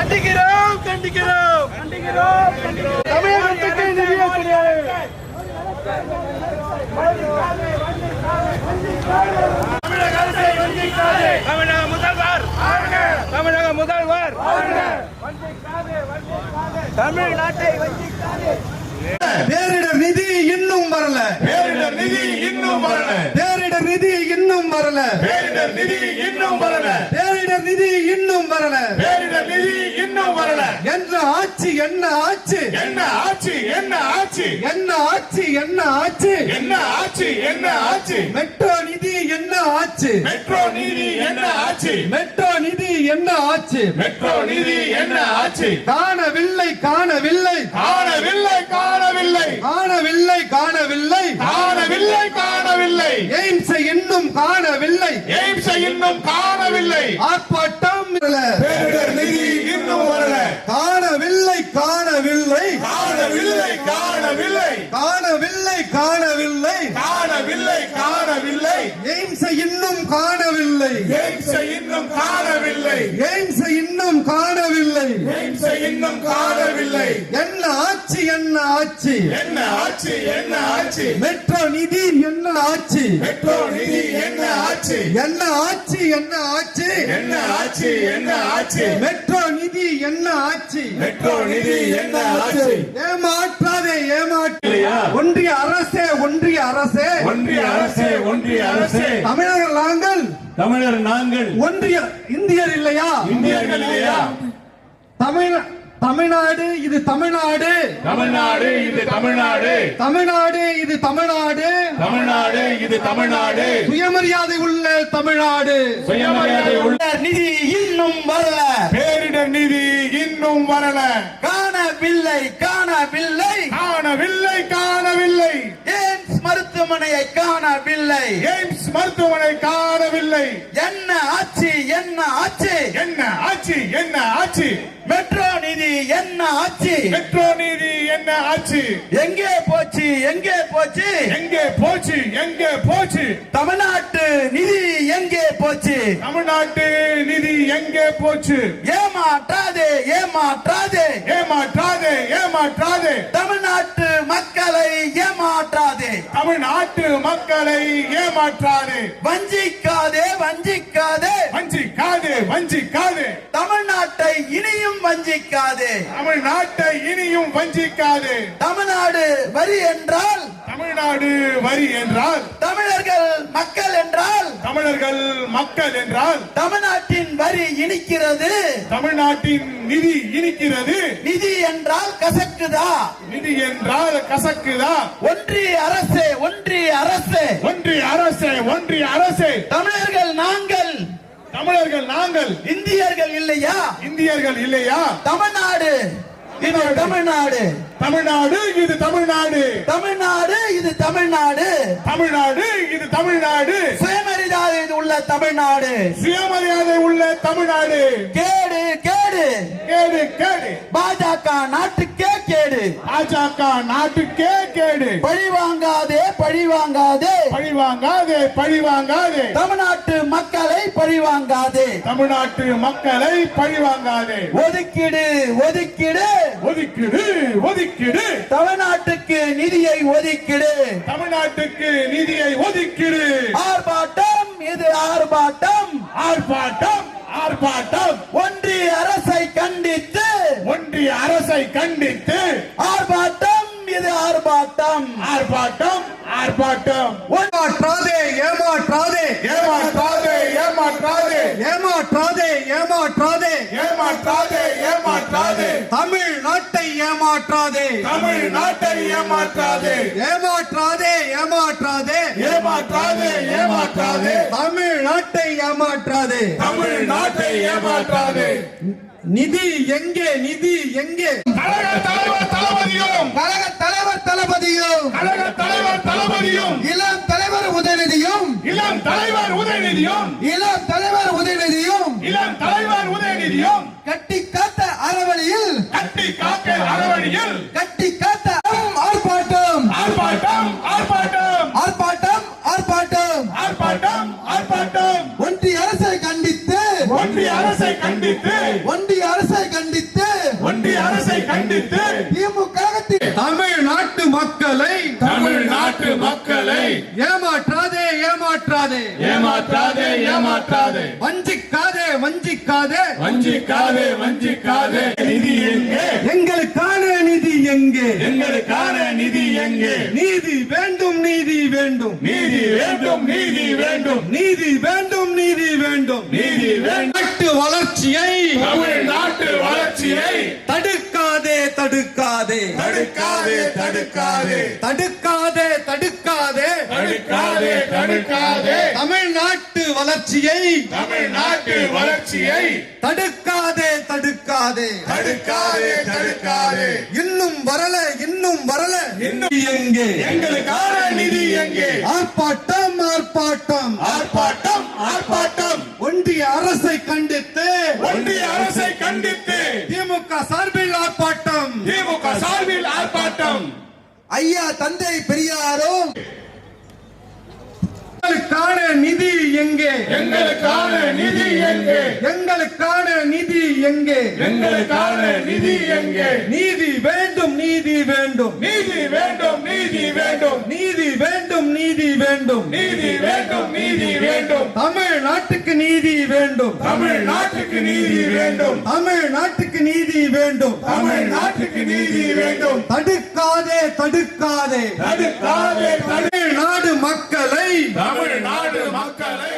கண்டிக்கிறோம் கண்டிக்கிறோம் கண்டிக்கிறோம் தமிழகத்துக்கு நிதியை கிடையாது. தமிழக அரசை வஞ்சிக்காதே. தமிழக முதல்வர் தமிழக முதல்வர் தமிழ்நாட்டை வஞ்சிக்காதே. பேரிடர் நிதி இன்னும் வரல. பேரிடர் நிதி இன்னும் வரல. பேரிடர் நிதி இன்னும் வரல. பேரிடர் நிதி இன்னும் வரல. பேரிடர் நிதி இன்னும் வரல. பேரிடர் நிதி இன்னும் வரல. என்ன ஆட்சி என்ன ஆட்சி என்ன ஆட்சி என்ன ஆட்சி என்ன ஆட்சி என்ன ஆட்சி என்ன ஆட்சி என்ன ஆட்சி மெட்ரோ நிதி என்ன ஆட்சி மெட்ரோ நிதி என்ன ஆட்சி மெட்ரோ நிதி என்ன ஆட்சி மெட்ரோ நிதி என்ன ஆட்சி காணவில்லை காணவில்லை காணவில்லை காணவில்லை காணவில்லை காணவில்லை காணவில்லை காணவில்லை எய்ம்ஸ் இன்னும் காணவில்லை எய்ம்ஸ் இன்னும் காணவில்லை ஆர்ப்பாட்டம் பேரிடர் நிதி இன்னும் வரல காணவில்லை காணவில்லை காணவில்லை காணவில்லை காணவில்லை காணவில்லை காணவில்லை காணவில்லை எய்ம்ஸ் இன்னும் காணவில்லை எய்ம்ஸ் இன்னும் காணவில்லை எய்ம்ஸ் இன்னும் காணவில்லை எய்ம்ஸ் இன்னும் காணவில்லை என்ன ஆட்சி என்ன ஆட்சி என்ன ஆட்சி என்ன ஆட்சி மெட்ரோ நிதி என்ன ஆட்சி மெட்ரோ நிதி என்ன ஆட்சி என்ன ஆட்சி என்ன ஆட்சி என்ன ஆட்சி என்ன ஆட்சி மெட்ரோ நிதி என்ன ஆட்சி மெட்ரோ நிதி என்ன ஆட்சி ஏமாற்றாதே இல்லையா? ஒன்றிய அரசே ஒன்றிய அரசே ஒன்றிய அரசே ஒன்றிய அரசே தமிழர்கள் நாங்கள் தமிழர் நாங்கள் ஒன்றிய இந்தியர் இல்லையா இந்தியர்கள் இல்லையா? தமிழ்நாடு இது தமிழ்நாடு தமிழ்நாடு இது தமிழ்நாடு தமிழ்நாடு இது தமிழ்நாடு தமிழ்நாடு இது தமிழ்நாடு சுயமரியாதை உள்ள தமிழ்நாடு சுயமரியாதை உள்ள நிதி இன்னும் வரல பேரிடர் நிதி இன்னும் வரல காணவில்லை காணவில்லை காணவில்லை காணவில்லை எய்ம்ஸ் மருத்துவமனையை காணவில்லை எய்ம்ஸ் மருத்துவமனை காணவில்லை என்ன ஆட்சி என்ன ஆட்சி என்ன ஆட்சி என்ன ஆட்சி மெட்ரோ நிதி என்ன ஆட்சி மெட்ரோ நிதி என்ன ஆட்சி எங்கே போச்சு எங்கே போச்சு எங்கே போச்சு எங்கே போச்சு தமிழ்நாட்டு நிதி எங்கே போச்சு தமிழ்நாட்டு நிதி எங்கே போச்சு ஏமாற்றாதே ஏமாற்றாதே ஏமாற்றாதே ஏமாற்றாதே தமிழ்நாட்டு மக்களை ஏமாற்றாதே தமிழ்நாட்டு மக்களை ஏமாற்றாதே வஞ்சிக்காதே வஞ்சிக்காதே வஞ்சிக்காதே வஞ்சிக்காதே தமிழ்நாட்டை இனியும் வஞ்சிக்காதே தமிழ்நாட்டை இனியும் வஞ்சிக்காதே தமிழ்நாடு வரி என்றால் தமிழ்நாடு வரி என்றால் தமிழர்கள் மக்கள் என்றால் தமிழர்கள் மக்கள் என்றால் தமிழ்நாட்டின் வரி இனிக்கிறது தமிழ்நாட்டின் நிதி இனிக்கிறது நிதி என்றால் கசக்குதா நிதி என்றால் கசக்குதா ஒன்றிய அரசே ஒன்றிய அரசே ஒன்றிய அரசே ஒன்றிய அரசே தமிழர்கள் நாங்கள் தமிழர்கள் நாங்கள் இந்தியர்கள் இல்லையா இந்தியர்கள் இல்லையா தமிழ்நாடு இது தமிழ்நாடு தமிழ்நாடு இது தமிழ்நாடு தமிழ்நாடு இது தமிழ்நாடு தமிழ்நாடு இது தமிழ்நாடு சுயமரியாதை உள்ள தமிழ்நாடு சுயமரியாதை உள்ள தமிழ்நாடு கேடு கேடு கேடு கேடு பாஜக நாட்டுக்கே கேடு பாஜக நாட்டுக்கே கேடு பழி வாங்காதே பழி வாங்காதே பழி வாங்காதே பழி வாங்காதே தமிழ்நாட்டு மக்களை பழி வாங்காதே தமிழ்நாட்டு மக்களை பழி வாங்காதே ஒதுக்கிடு ஒதுக்கிடு ஒதுக்கிடு ஒதுக்கிடு தமிழ்நாட்டுக்கு நிதியை ஒதுக்கிடு தமிழ்நாட்டுக்கு நிதியை ஒதுக்கிடு ஆர்ப்பாட்டம் இது ஆர்ப்பாட்டம் ஆர்ப்பாட்டம் ஆர்ப்பாட்டம் ஒன்றிய அரசை கண்டித்து ஒன்றிய அரசை கண்டித்து ஆர்ப்பாட்டம் இது ஆர்ப்பாட்டம் ஆர்ப்பாட்டம் ஆர்ப்பாட்டம் ஏமாற்றாதே ஏமாற்றாதே ஏமாற்றாதே ஏமாற்றாதே ஏமாற்றாதே ஏமாற்றாதே ஏமாற்றாதே ஏமாற்றாதே தமிழ்நாட்டை ஏமாற்றாதே தமிழ்நாட்டை ஏமாற்றாதே ஏமாற்றாதே ஏமாற்றாதே ஏமாற்றாதே ஏமாற்றாதே தமிழ்நாட்டை ஏமாற்றாதே தமிழ்நாட்டை ஏமாற்றாதே நிதி எங்கே நிதி எங்கே கழக தலைவர் தளபதியும் கழக தலைவர் தளபதியும் கழக தலைவர் தளபதியும் இளம் தலைவர் உதயநிதியும் இளம் தலைவர் உதயநிதியும் இளம் தலைவர் உதயநிதியும் இளம் தலைவர் உதயநிதியும் கட்டி காத்த அறவழியில் கட்டி காக்க அறவழியில் கட்டி காத்த ஆர்ப்பாட்டம் ஆர்ப்பாட்டம் ஆர்ப்பாட்டம் ஆர்ப்பாட்டம் ஆர்ப்பாட்டம் ஆர்ப்பாட்டம் ஆர்ப்பாட்டம் ஒன்றிய அரசை கண்டித்து ஒன்றிய அரசை கண்டித்து ஒன்றிய அரசை கண்டித்து கண்டித்து திமுக கழகத்தின் தமிழ்நாட்டு மக்களை தமிழ்நாட்டு மக்களை ஏமாற்றாதே ஏமாற்றாதே ஏமாற்றாதே ஏமாற்றாதே வஞ்சிக்காதே வஞ்சிக்காதே வஞ்சிக்காதே வஞ்சிக்காதே நிதி எங்கே எங்களுக்கான நிதி எங்கே எங்களுக்கான நிதி எங்கே நீதி வேண்டும் நீதி வேண்டும் நீதி வேண்டும் நீதி வேண்டும் நீதி வேண்டும் நீதி வேண்டும் நீதி வேண்டும் நாட்டு வளர்ச்சியை தமிழ்நாட்டு வளர்ச்சியை தடுக்காதே தடுக்காதே தடுக்காதே தடுக்காதே தடுக்காதே தடுக்காதே தடுக்காதே தடுக்காதே தமிழ்நாட்டு வளர்ச்சியை தமிழ்நாட்டு வளர்ச்சியை தடுக்காதே தடுக்காதே தடுக்காதே தடுக்காதே இன்னும் வரல இன்னும் வரல இன்னும் எங்கே எங்களுக்கான நிதி எங்கே ஆர்ப்பாட்டம் ஆர்ப்பாட்டம் ஆர்ப்பாட்டம் ஆர்ப்பாட்டம் ஒன்றிய அரசை கண்டித்து ஒன்றிய அரசை கண்டித்து திமுக சார்பில் ஆர்ப்பாட்டம் திமுக சார்பில் ஆர்ப்பாட்டம் ஐயா தந்தை பெரியாரும் எங்களுக்கான நிதி எங்கே எங்களுக்கான நிதி எங்கே எங்களுக்கான நிதி எங்கே எங்களுக்கான நிதி எங்கே நீதி வேண்டும் நீதி வேண்டும் நீதி வேண்டும் நீதி வேண்டும் நீதி வேண்டும் நீதி வேண்டும் நீதி வேண்டும் நீதி வேண்டும் தமிழ்நாட்டுக்கு நீதி வேண்டும் தமிழ்நாட்டுக்கு நீதி வேண்டும் தமிழ்நாட்டுக்கு நீதி வேண்டும் தமிழ்நாட்டுக்கு நீதி வேண்டும் தடுக்காதே தடுக்காதே தடுக்காதே தமிழ்நாடு மக்களை தமிழ்நாடு மக்களை